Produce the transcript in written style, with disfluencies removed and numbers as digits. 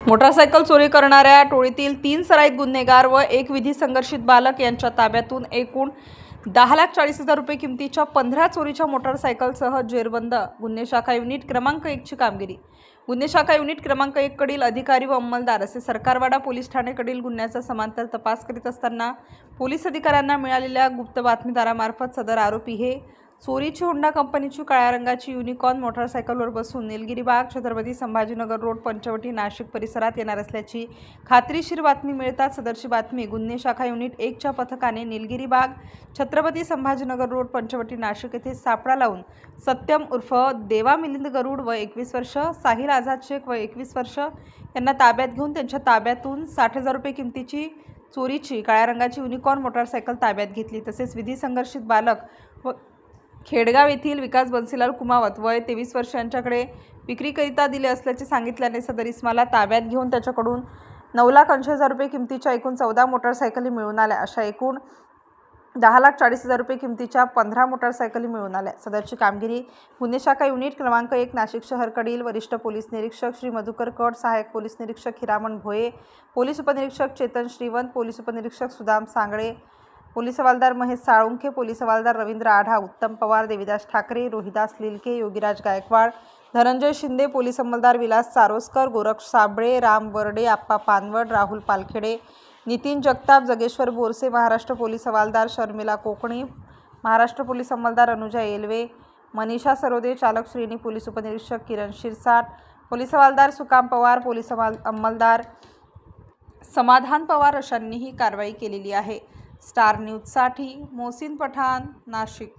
Motorcycle चोरी करणाऱ्या टोळीतील 3 सराईत गुन्हेगार व एक विधी संघर्षित बालक यांच्या ताब्यातून एकूण 10,40,000 रुपये किमतीच्या 15 चोरीच्या मोटारसायकलसह जेरबंद। गुन्हे शाखा युनिट क्रमांक 1 ची कामगिरी। गुन्हे शाखा युनिट क्रमांक 1 कडील अधिकारी व अंमलदार असे सरकारवाडा पोलीस ठाणेकडील गुन्ह्याचा समांतर तपास करीत असताना पोलीस अधिकाऱ्यांना मिळालेल्या गुप्त बातमीदारामार्फत सदर आरोपी हे चोरीची होंडा कंपनीची काळ्या रंगाची युनिकॉर्न मोटारसायकलवर बसून निलगिरी बाग, छत्रपती संभाजीनगर रोड, पंचवटी, नाशिक परिसरात येणार असल्याची खात्रीशीर बातमी मिळताच सदरची बातमी गुन्हे शाखा युनिट 1 च्या पथकाने निलगिरी बाग, छत्रपती संभाजीनगर रोड, पंचवटी, नाशिक येथे सापळा लावून सत्यम उर्फ देवा मिलिंद गरुड व 21 वर्ष, साहिल आझाद शेख व 21 वर्ष यांना ताब्यात घेऊन त्यांच्या ताब्यातून 60,000 रुपये किमतीची चोरीची काळ्या रंगाची युनिकॉर्न मोटारसायकल ताब्यात घेतली। तसेच विधी संघर्षित बालक व खेडगाव येथील विकास बन्सीलाल कुमावत वय 23 वर्ष यांच्याकडे विक्रीकरिता दिले असल्याचे सांगितल्याने सदर इस्माला ताब्यात घेऊन त्याच्याकडून 9,80,000 रुपये किमतीच्या एकूण 14 मोटारसायकली मिळून आल्या। अशा एकूण 10,40,000 रुपये किमतीच्या 15 मोटारसायकली मिळून आल्या। सदरची कामगिरी गुन्हे शाखा युनिट क्रमांक 1 नाशिक शहरकडील वरिष्ठ पोलीस निरीक्षक श्री मधुकर कट, सहाय्यक पोलीस निरीक्षक हिरामण भोये, पोलीस उपनिरीक्षक चेतन श्रीवंत, पोलीस उपनिरीक्षक सुदाम सांगळे, पोलीस हवालदार महेश साळुंखे, पोलीस हवालदार रवींद्र आढा, उत्तम पवार, देविदास ठाकरे, रोहिदास लिलके, योगीराज गायकवाड, धनंजय शिंदे, पोलीस अंमलदार विलास चारोस्कर, गोरक्ष साबळे, राम वरडे, आप्पा पानवड, राहुल पालखेडे, नितीन जगताप, जगेश्वर बोरसे, महाराष्ट्र पोलीस हवालदार शर्मिला कोकणी, महाराष्ट्र पोलीस अंमलदार अनुजा येलवे, मनीषा सरोदे, चालक श्रेणी पोलीस उपनिरीक्षक किरण शिरसाट, पोलीस हवालदार सुकाम पवार, पोलीस अंमलदार समाधान पवार अशांनी ही कारवाई केलेली आहे। स्टार न्यूजसाठी मोहसिन पठाण, नाशिक।